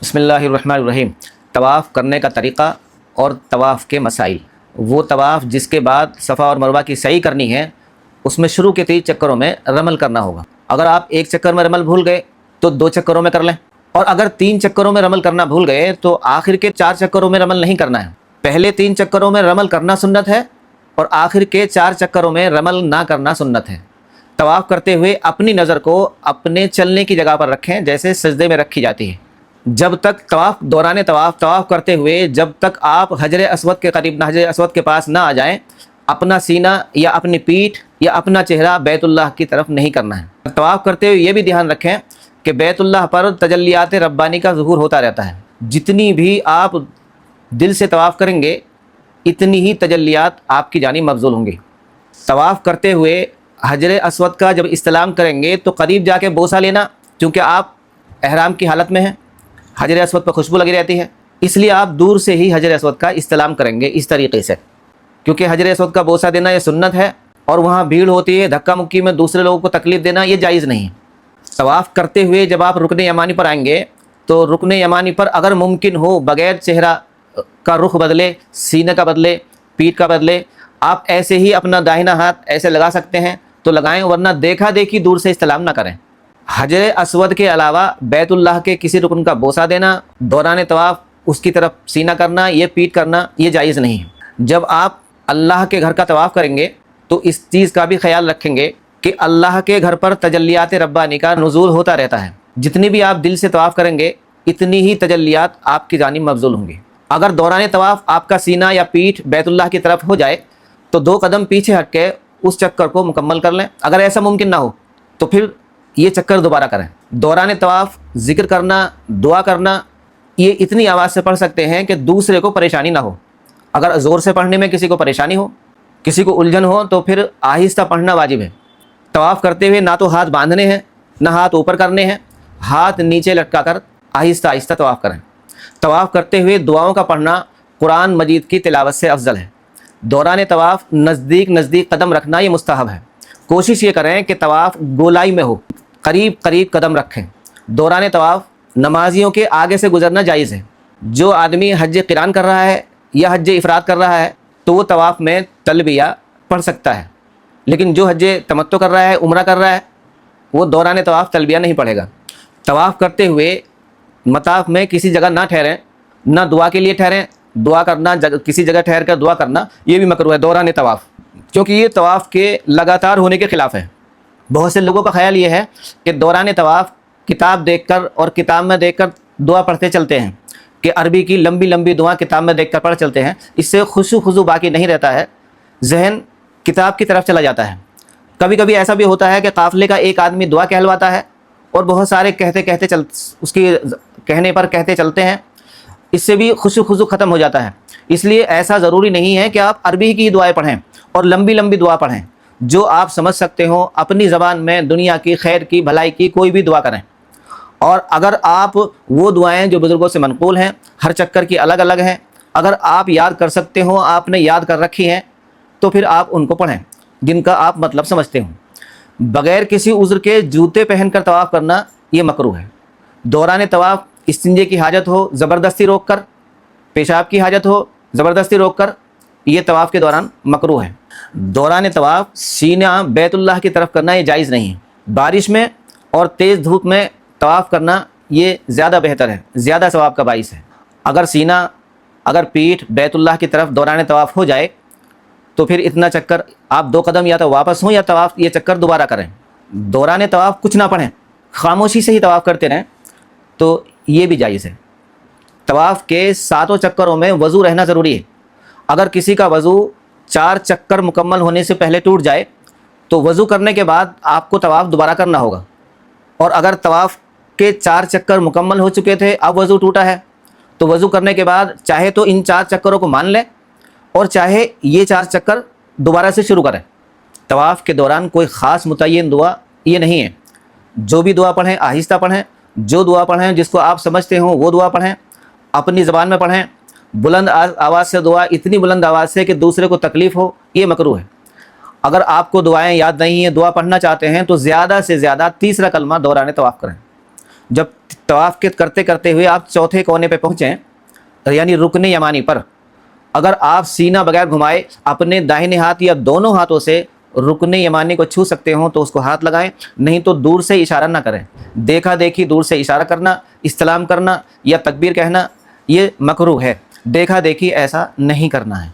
بسم اللہ الرحمن الرحیم۔ طواف کرنے کا طریقہ اور طواف کے مسائل۔ وہ طواف جس کے بعد صفا اور مروہ کی سعی کرنی ہے، اس میں شروع کے 3 چکروں میں رمل کرنا ہوگا۔ اگر آپ 1 چکر میں رمل بھول گئے تو 2 چکروں میں کر لیں، اور اگر 3 چکروں میں رمل کرنا بھول گئے تو آخر کے 4 چکروں میں رمل نہیں کرنا ہے۔ پہلے 3 چکروں میں رمل کرنا سنت ہے اور آخر کے 4 چکروں میں رمل نہ کرنا سنت ہے۔ طواف کرتے ہوئے اپنی نظر کو اپنے چلنے کی جگہ پر رکھیں، جیسے سجدے میں رکھی جاتی ہے۔ جب تک دوران طواف کرتے ہوئے جب تک آپ حجر اسود کے قریب حجر اسود کے پاس نہ آ جائیں، اپنا سینہ یا اپنی پیٹھ یا اپنا چہرہ بیت اللہ کی طرف نہیں کرنا ہے۔ طواف کرتے ہوئے یہ بھی دھیان رکھیں کہ بیت اللہ پر تجلیات ربانی کا ظہور ہوتا رہتا ہے۔ جتنی بھی آپ دل سے طواف کریں گے، اتنی ہی تجلیات آپ کی جانب مبذول ہوں گی۔ طواف کرتے ہوئے حجر اسود کا جب استلام کریں گے تو قریب جا کے بوسہ لینا، کیونکہ آپ احرام کی حالت میں ہیں، حجر اسود پر خوشبو لگی رہتی ہے، اس لیے آپ دور سے ہی حجر اسود کا استلام کریں گے اس طریقے سے، کیونکہ حجر اسود کا بوسہ دینا یہ سنت ہے، اور وہاں بھیڑ ہوتی ہے، دھکا مکی میں دوسرے لوگوں کو تکلیف دینا یہ جائز نہیں۔ طواف کرتے ہوئے جب آپ رکن یمانی پر آئیں گے تو رکن یمانی پر اگر ممکن ہو بغیر چہرہ کا رخ بدلے، سینے کا بدلے، پیٹھ کا بدلے، آپ ایسے ہی اپنا داہنا ہاتھ ایسے لگا سکتے ہیں تو لگائیں، ورنہ دیکھا دیکھی دور سے استلام نہ کریں۔ حجر اسود کے علاوہ بیت اللہ کے کسی رکن کا بوسہ دینا، دوران طواف اس کی طرف سینہ کرنا، یہ پیٹھ کرنا یہ جائز نہیں ہے۔ جب آپ اللہ کے گھر کا طواف کریں گے تو اس چیز کا بھی خیال رکھیں گے کہ اللہ کے گھر پر تجلیات ربانی کا نزول ہوتا رہتا ہے۔ جتنی بھی آپ دل سے طواف کریں گے، اتنی ہی تجلیات آپ کی جانب مبذول ہوں گی۔ اگر دوران طواف آپ کا سینہ یا پیٹھ بیت اللہ کی طرف ہو جائے تو 2 قدم پیچھے ہٹ کے اس چکر کو مکمل کر لیں۔ اگر ایسا ممکن نہ ہو تو پھر یہ چکر دوبارہ کریں۔ دوران طواف ذکر کرنا، دعا کرنا، یہ اتنی آواز سے پڑھ سکتے ہیں کہ دوسرے کو پریشانی نہ ہو۔ اگر زور سے پڑھنے میں کسی کو پریشانی ہو، کسی کو الجھن ہو، تو پھر آہستہ پڑھنا واجب ہے۔ طواف کرتے ہوئے نہ تو ہاتھ باندھنے ہیں، نہ ہاتھ اوپر کرنے ہیں، ہاتھ نیچے لٹکا کر آہستہ آہستہ طواف کریں۔ طواف کرتے ہوئے دعاؤں کا پڑھنا قرآن مجید کی تلاوت سے افضل ہے۔ دوران طواف نزدیک قدم رکھنا یہ مستحب ہے۔ کوشش یہ کریں کہ طواف گولائی میں ہو، قریب قدم رکھیں۔ دوران طواف نمازیوں کے آگے سے گزرنا جائز ہے۔ جو آدمی حج قران کر رہا ہے یا حج افراد کر رہا ہے تو وہ طواف میں تلبیہ پڑھ سکتا ہے، لیکن جو حج تمتع کر رہا ہے، عمرہ کر رہا ہے، وہ دوران طواف تلبیہ نہیں پڑھے گا۔ طواف کرتے ہوئے مطاف میں کسی جگہ نہ ٹھہریں، نہ دعا کے لیے ٹھہریں۔ دعا کرنا، کسی جگہ ٹھہر کر دعا کرنا یہ بھی مکروہ ہے دوران طواف، کیونکہ یہ طواف کے لگاتار ہونے کے خلاف ہے۔ بہت سے لوگوں کا خیال یہ ہے کہ دوران طواف کتاب دیکھ کر اور کتاب میں دیکھ کر دعا پڑھتے چلتے ہیں، کہ عربی کی لمبی لمبی دعا کتاب میں دیکھ کر پڑھ چلتے ہیں۔ اس سے خشوع خضوع باقی نہیں رہتا ہے، ذہن کتاب کی طرف چلا جاتا ہے۔ کبھی کبھی ایسا بھی ہوتا ہے کہ قافلے کا ایک آدمی دعا کہلواتا ہے اور بہت سارے اس کی کہنے پر کہتے چلتے ہیں، اس سے بھی خشوع خضوع ختم ہو جاتا ہے۔ اس لیے ایسا ضروری نہیں ہے کہ آپ عربی کی دعائیں پڑھیں اور لمبی لمبی دعا پڑھیں۔ جو آپ سمجھ سکتے ہوں اپنی زبان میں دنیا کی، خیر کی، بھلائی کی کوئی بھی دعا کریں۔ اور اگر آپ وہ دعائیں جو بزرگوں سے منقول ہیں، ہر چکر کی الگ الگ ہیں، اگر آپ یاد کر سکتے ہوں، آپ نے یاد کر رکھی ہیں، تو پھر آپ ان کو پڑھیں جن کا آپ مطلب سمجھتے ہوں۔ بغیر کسی عذر کے جوتے پہن کر طواف کرنا یہ مکروہ ہے۔ دوران طواف استنجے کی حاجت ہو زبردستی روک کر، پیشاب کی حاجت ہو زبردستی روک کر، یہ طواف کے دوران مکروہ ہے۔ دوران طواف سینہ بیت اللہ کی طرف کرنا یہ جائز نہیں ہے۔ بارش میں اور تیز دھوپ میں طواف کرنا یہ زیادہ بہتر ہے، زیادہ ثواب کا باعث ہے۔ اگر پیٹھ بیت اللہ کی طرف دوران طواف ہو جائے تو پھر اتنا چکر آپ 2 قدم یا تو واپس ہوں یا طواف یہ چکر دوبارہ کریں۔ دوران طواف کچھ نہ پڑھیں، خاموشی سے ہی طواف کرتے رہیں تو یہ بھی جائز ہے۔ طواف کے 7 چکروں میں وضو رہنا ضروری ہے۔ اگر کسی کا وضو 4 چکر مکمل ہونے سے پہلے ٹوٹ جائے تو وضو کرنے کے بعد آپ کو طواف دوبارہ کرنا ہوگا، اور اگر طواف کے 4 چکر مکمل ہو چکے تھے، اب وضو ٹوٹا ہے، تو وضو کرنے کے بعد چاہے تو ان 4 چکروں کو مان لیں اور چاہے یہ 4 چکر دوبارہ سے شروع کریں۔ طواف کے دوران کوئی خاص متعین دعا یہ نہیں ہے۔ جو بھی دعا پڑھیں آہستہ پڑھیں، جو دعا پڑھیں جس کو آپ سمجھتے ہوں وہ دعا پڑھیں، اپنی زبان میں پڑھیں۔ بلند آواز سے دعا، اتنی بلند آواز سے کہ دوسرے کو تکلیف ہو، یہ مکروہ ہے۔ اگر آپ کو دعائیں یاد نہیں ہیں، دعا پڑھنا چاہتے ہیں، تو زیادہ سے زیادہ 3 کلمہ دوران طواف کریں۔ جب طواف کے کرتے کرتے ہوئے آپ چوتھے کونے پہ پہنچیں یعنی رکن یمانی پر، اگر آپ سینہ بغیر گھمائے اپنے داہنے ہاتھ یا دونوں ہاتھوں سے رکن یمانی کو چھو سکتے ہوں تو اس کو ہاتھ لگائیں، نہیں تو دور سے اشارہ نہ کریں۔ دیکھا دیکھی دور سے اشارہ کرنا، استلام کرنا یا تکبیر کہنا یہ مکروہ ہے، دیکھا دیکھی ایسا نہیں کرنا ہے۔